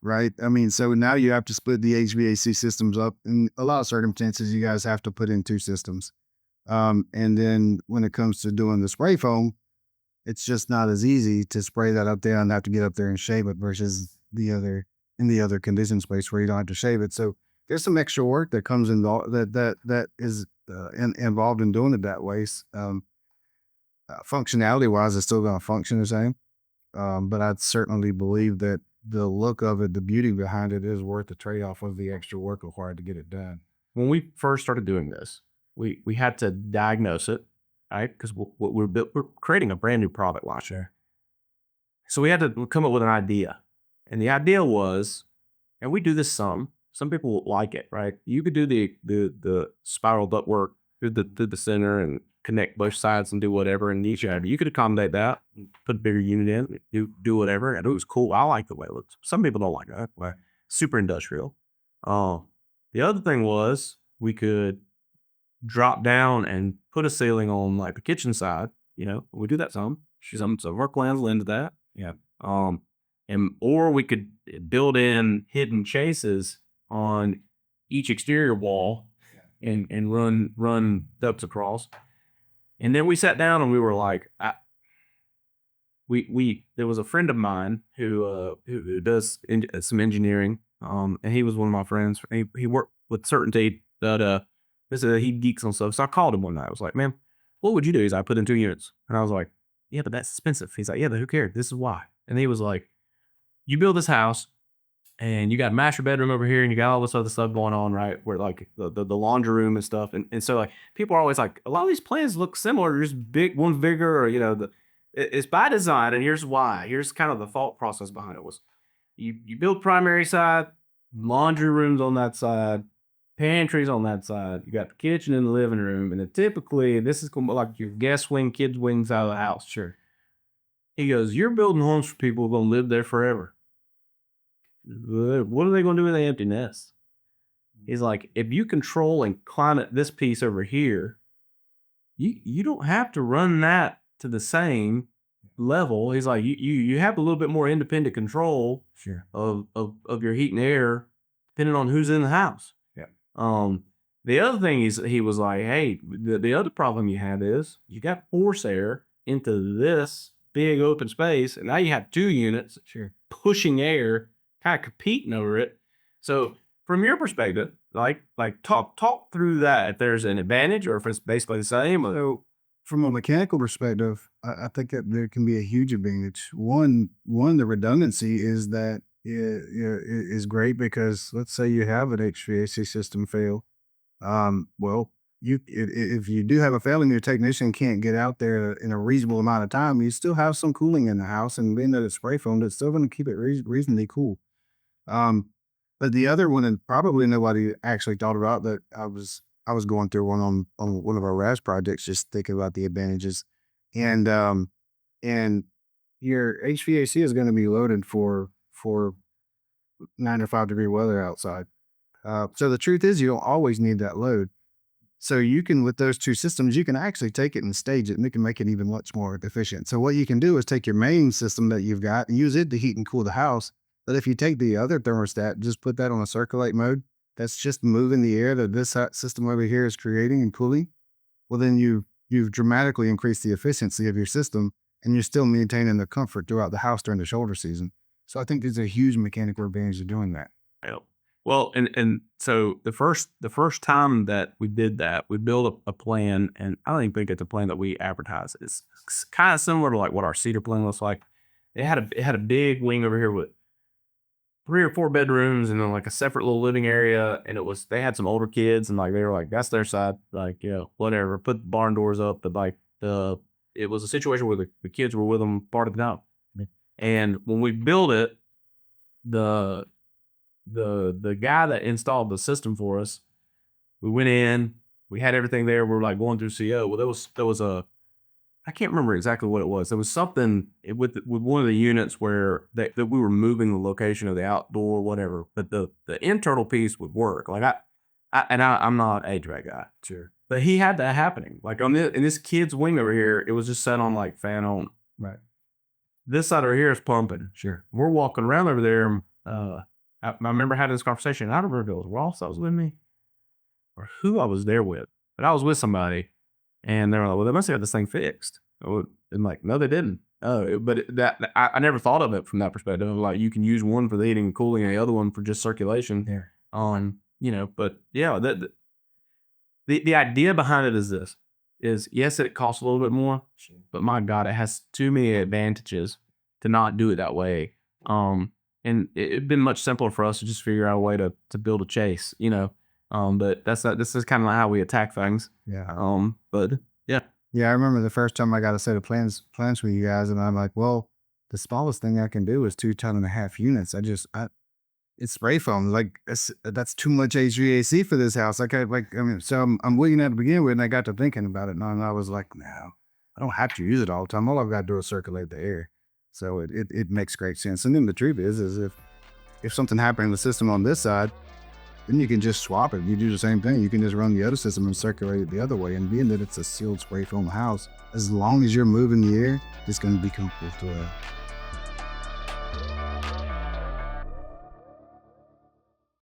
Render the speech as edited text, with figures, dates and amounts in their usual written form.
right? I mean, so now you have to split the HVAC systems up. In a lot of circumstances, you guys have to put in two systems. And then when it comes to doing the spray foam, it's just not as easy to spray that up there and have to get up there and shave it versus the other conditioned space where you don't have to shave it. So there's some extra work that comes involved that is involved in doing it that way. Functionality wise, it's still going to function the same. But I'd certainly believe that the look of it, the beauty behind it, is worth the trade off of the extra work required to get it done. When we first started doing this, we had to diagnose it, right? Because we're creating a brand new product last year. So we had to come up with an idea. And the idea was, and we do this some people like it, right? You could do the spiral ductwork through the center and connect both sides and do whatever in each area. You could accommodate that, put a bigger unit in, do whatever. And it was cool. I like the way it looks. Some people don't like that. Like, super industrial. The other thing was we could drop down and put a ceiling on like the kitchen side. We do that some. Some of our plans will into that. Yeah. And or we could build in hidden chases on each exterior wall and run ducts across. And then we sat down and we were like, there was a friend of mine who does some engineering, and he was one of my friends. He worked with Certainty, but he geeks on stuff. So I called him one night. I was like, man, what would you do? He's like, I put in 2 units, and I was like, yeah, but that's expensive. He's like, yeah, but who cares? This is why. And he was like, you build this house, and you got a master bedroom over here, and you got all this other stuff going on, right? Where like the laundry room and stuff, and so like people are always like, a lot of these plans look similar, just big, one's bigger, or it's by design, and here's why. Here's kind of the thought process behind it was, you build primary side, laundry rooms on that side, pantries on that side. You got the kitchen and the living room, and then typically this is gonna be like your guest wing, kids wing side of the house. Sure. He goes, you're building homes for people who are gonna live there forever. What are they gonna do with the empty nest? He's like, if you control and climate this piece over here, you don't have to run that to the same level. He's like, you have a little bit more independent control Sure. of your heat and air, depending on who's in the house. Yeah. The other thing he was like, hey, the other problem you have is you got force air into this big open space, and now you have 2 units Sure. pushing air, kind of competing over it. So from your perspective, like talk through that. If there's an advantage, or if it's basically the same. So, from a mechanical perspective, I think that there can be a huge advantage. The redundancy is that is great because let's say you have an HVAC system fail. Well, if you do have a failure and your technician can't get out there in a reasonable amount of time, you still have some cooling in the house, and being that it's spray foamed, it's still going to keep it reasonably cool. But the other one, and probably nobody actually thought about that, I was going through one on one of our RAS projects, just thinking about the advantages, and and your HVAC is going to be loaded for 95-degree weather outside. So the truth is, you don't always need that load. So you can, with those two systems, you can actually take it and stage it, and it can make it even much more efficient. So what you can do is take your main system that you've got and use it to heat and cool the house. But if you take the other thermostat, just put that on a circulate mode, that's just moving the air that this system over here is creating and cooling. Well, then you've dramatically increased the efficiency of your system, and you're still maintaining the comfort throughout the house during the shoulder season. So I think there's a huge mechanical advantage of doing that. Yep. Well, and so the first time that we did that, we built a plan, and I don't even think it's a plan that we advertised. It's kind of similar to like what our cedar plan looks like. It had a big wing over here with 3 or 4 bedrooms, and then like a separate little living area. And they had some older kids, and like they were like, that's their side, like, yeah, whatever. Put the barn doors up, but like it was a situation where the kids were with them part of the time. And when we built it, the guy that installed the system for us, we went in, we had everything there. We were like going through CO. Well, there was I can't remember exactly what it was. There was something with one of the units where that we were moving the location of the outdoor, whatever. But the internal piece would work. Like I'm not an HVAC guy, Sure. but he had that happening. Like in this kid's wing over here, it was just set on like fan on. Right. This side over here is pumping. Sure. We're walking around over there. I remember having this conversation. I don't remember if it was Ross that was with me or who I was there with, but I was with somebody, and they were like, "Well, they must have got this thing fixed." I'm like, "No, they didn't." I never thought of it from that perspective. Like, you can use one for the heating and cooling, and the other one for just circulation. Yeah. But yeah, the idea behind it is this: is yes, it costs a little bit more, but my God, it has too many advantages to not do it that way. And it'd been much simpler for us to just figure out a way to build a chase, But this is kind of how we attack things. Yeah. But yeah, Yeah, I remember the first time I got a set of plans with you guys, and I'm like, well, the smallest thing I can do is 2.5 ton units. It's spray foam. Like, that's too much HVAC for this house. So I'm looking at it to begin with, and I got to thinking about it, and I was like, no, I don't have to use it all the time. All I've got to do is circulate the air. So it makes great sense. And then the truth is if something happened in the system on this side, then you can just swap it. You do the same thing. You can just run the other system and circulate it the other way. And being that it's a sealed spray foam house, as long as you're moving the air, it's going to be comfortable to